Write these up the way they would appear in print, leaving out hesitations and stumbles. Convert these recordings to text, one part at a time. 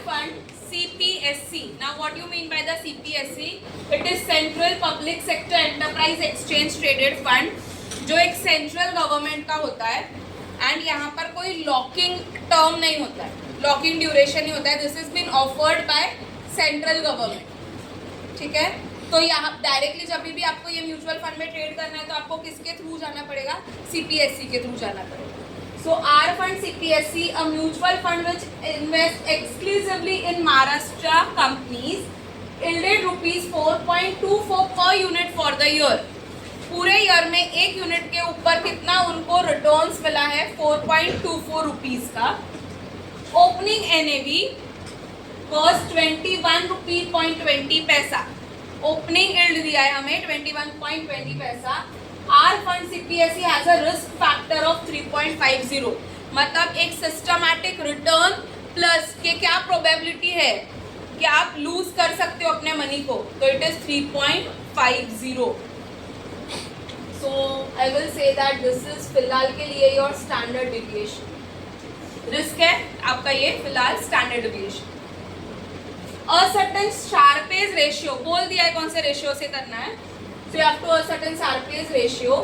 fund CPSC. Now what you mean by the CPSC? It is Central Public Sector Enterprise Exchange Traded Fund, जो एक central government का होता है and यहाँ पर कोई लॉकिंग टर्म नहीं होता है, लॉकिंग ड्यूरेशन नहीं होता है. This is been offered by central government. ठीक है, तो यहाँ डायरेक्टली जब भी आपको ये म्यूचुअल फंड में ट्रेड करना है तो आपको किसके थ्रू जाना पड़ेगा? सीपीएससी के थ्रू जाना पड़ेगा. So our fund CPSC, a mutual fund which invests exclusively in Maharashtra companies, yielded rupees 4.24 per unit for the year. पूरे ईयर में एक यूनिट के ऊपर कितना उनको रिटर्न्स मिला है? 4.24 रुपीज का. ओपनिंग NAV was 21 रुपी .20 पैसा. ओपनिंग यील्ड दिया है हमें 21.20 पैसा. Our fund CPSC has a risk factor of 3.50. मतलब एक सिस्टमैटिक रिटर्न प्लस के क्या प्रोबेबिलिटी है कि आप लूज कर सकते हो अपने मनी को, तो it is 3.50. So I will say that this is फिलहाल के लिए योर स्टैंडर्ड डिविएशन. रिस्क है आपका ये फिलहाल standard deviation. A certain Sharpe's ratio बोल दिया है, कौन से रेशियो से करना है. So you have to ascertain Sharpe's ratio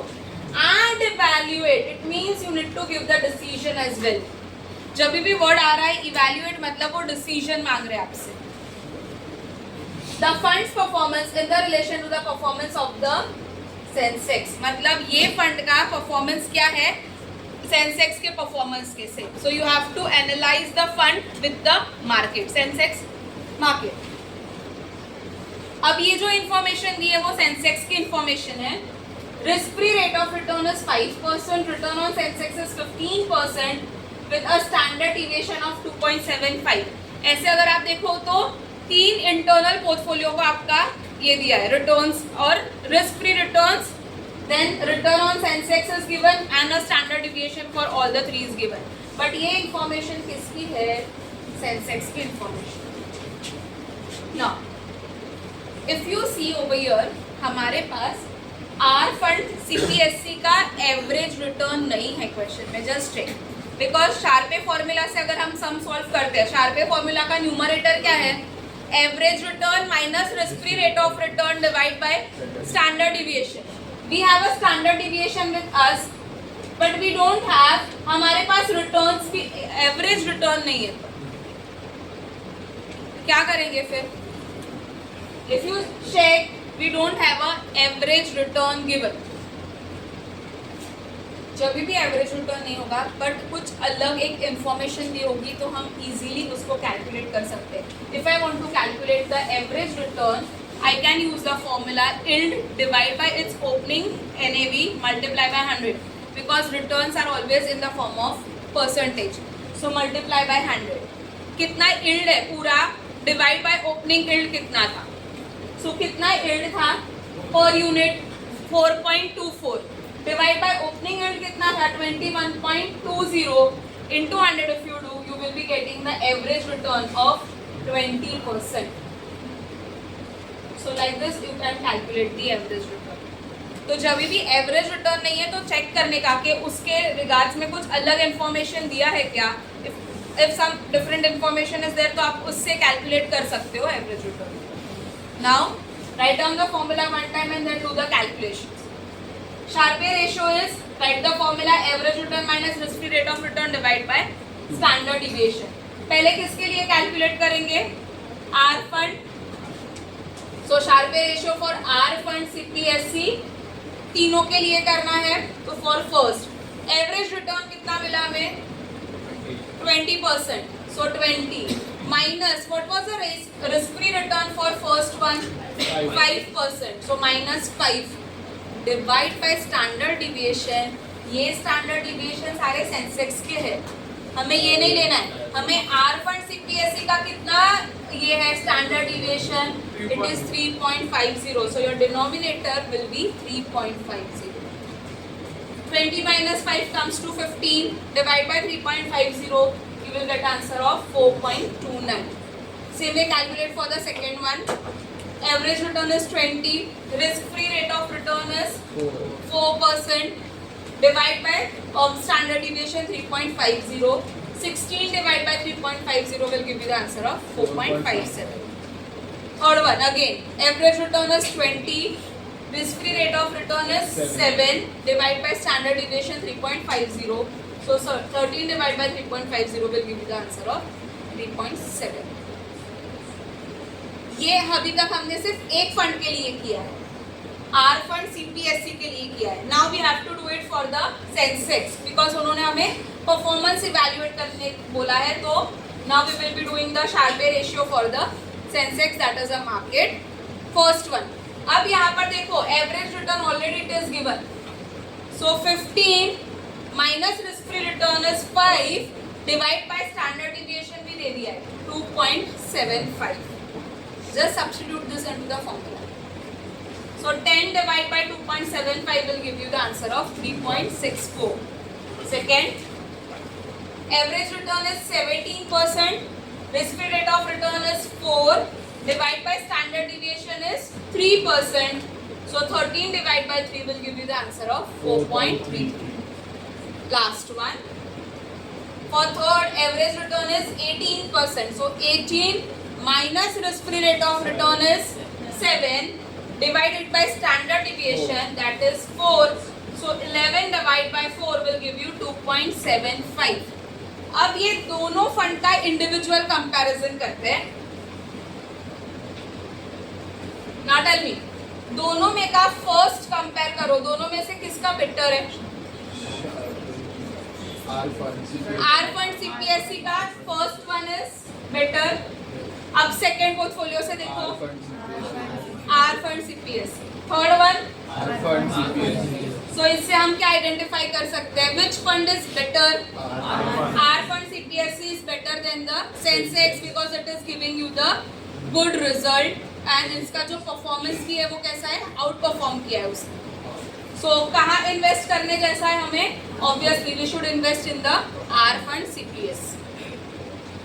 and evaluate. It means you need to give the decision as well. जब भी वर्ड आ रहा है evaluate मतलब वो decision मांग रहे हैं आपसे. The fund's performance in the relation to the performance of the Sensex. मतलब ये फंड का परफॉर्मेंस क्या है सेंसेक्स के परफॉर्मेंस के से. So you have to analyze the fund with the market. Sensex market. अब ये जो इन्फॉर्मेशन दी है वो सेंसेक्स की इन्फॉर्मेशन है. Risk free rate of return is 5%, return on Sensex is 15% with a standard deviation of 2.75. ऐसे अगर आप देखो तो 3 इंटरनल पोर्टफोलियो को आपका ये दिया है रिटर्न्स और risk free returns, then return on Sensex is given and a standard deviation for all the 3 is given. But ये इन्फॉर्मेशन किसकी है? सेंसेक्स की information. Now if you see over here हमारे पास आर फंड सीपीएससी का average return नहीं है question में. Just check, because Sharpe formula से अगर हम सम सॉल्व करते हैं, शार्पे फॉर्मूला का न्यूमरेटर क्या है? Average return minus risk free rate of return divide by standard deviation. We have a standard deviation with us but we don't have, हमारे पास रिटर्न्स की एवरेज रिटर्न नहीं है. क्या करेंगे फिर? If you check, we don't have a average return given. जब भी एवरेज रिटर्न नहीं होगा बट कुछ अलग एक इंफॉर्मेशन दी होगी तो हम इजीली उसको कैलकुलेट कर सकते हैं. If I want to calculate the average return I can use the formula yield divide by its opening NAV multiply by 100 because returns are always in the form of percentage. So multiply by 100. कितना yield है पूरा divide by opening yield कितना था? सो कितना yield था per unit? 4.24 divide by opening yield कितना था? 21.20 into 100. if you do you will be getting the average return of 20%. so like this you can calculate the average return. तो जब भी average return नहीं है तो चेक करने का कि उसके रिगार्ड्स में कुछ अलग इन्फॉर्मेशन दिया है क्या. If some different information is there तो आप उससे कैलकुलेट कर सकते हो average return. Now write down the formula one time and then do the calculations. Sharpe ratio is, write the formula average return minus risk free rate of return divided by standard deviation. पहले किसके लिए calculate करेंगे? R fund. So Sharpe ratio for R fund CPSC तीनों के लिए करना है. तो for first average return कितना मिला हमें? 20%. So 20 minus what was the risk free return for first one? 5%. So minus 5 divide by standard deviation. ये standard deviation सारे सेंसेक्स के हैं, हमें ये नहीं लेना है. हमें आर फंड सीपीएससी का कितना ये है standard deviation? It is 3.50. So your denominator will be 3.50. 20 minus 5 comes to 15. Divide by 3.50. You will get answer of 4.29. Same way calculate for the second one. Average return is 20. Risk free rate of return is 4%. Divide by standard deviation 3.50. 16 divided by 3.50 will give you the answer of 4.57. Third one, again, average return is 20, risk-free rate of return is 7, divided by standard deviation 3.50. So 13 divided by 3.50 will give you the answer of 3.7. ये अभी तक हमने सिर्फ एक fund के लिए किया है, आर फंड सीपीएससी के लिए किया है. Now we have to do it for the Sensex because उन्होंने हमें परफॉर्मेंस इवैल्यूएट करने बोला है. तो now we will be doing the Sharpe ratio for the Sensex that is a market. First one, अब यहाँ पर देखो average return already it is given. So 15 minus risk free return is 5 divide by standard deviation भी दे दिया है 2.75. Just substitute this into the formula. So 10 divided by 2.75 will give you the answer of 3.64. Second, average return is 17%. Risk-free rate of return is 4. Divided by standard deviation is 3%. So 13 divided by 3 will give you the answer of 4.33. Last one. For third, average return is 18%. So 18 minus risk-free rate of return is 7 divided by standard deviation that is 4. So 11 divided by 4 will give you 2.75. अब ये दोनों fund का individual comparison करते हैं. ना tell me, दोनों में का फर्स्ट कंपेयर करो, दोनों में से किसका बेटर है? आर फंड सीपीएससी का फर्स्ट वन इज बेटर. अब सेकेंड पोर्टफोलियो से देखो, R fund CPSC. Third one R fund CPSC. So इससे हम क्या आइडेंटिफाई कर सकते हैं? Which fund is better? R fund CPSC is better than the Sensex because it is giving you the good result and इसका जो performance भी है वो कैसा है? आउट परफॉर्म किया है उसने. सो कहाँ इन्वेस्ट करने जैसा है हमें? Obviously we should invest in the R fund CPSC.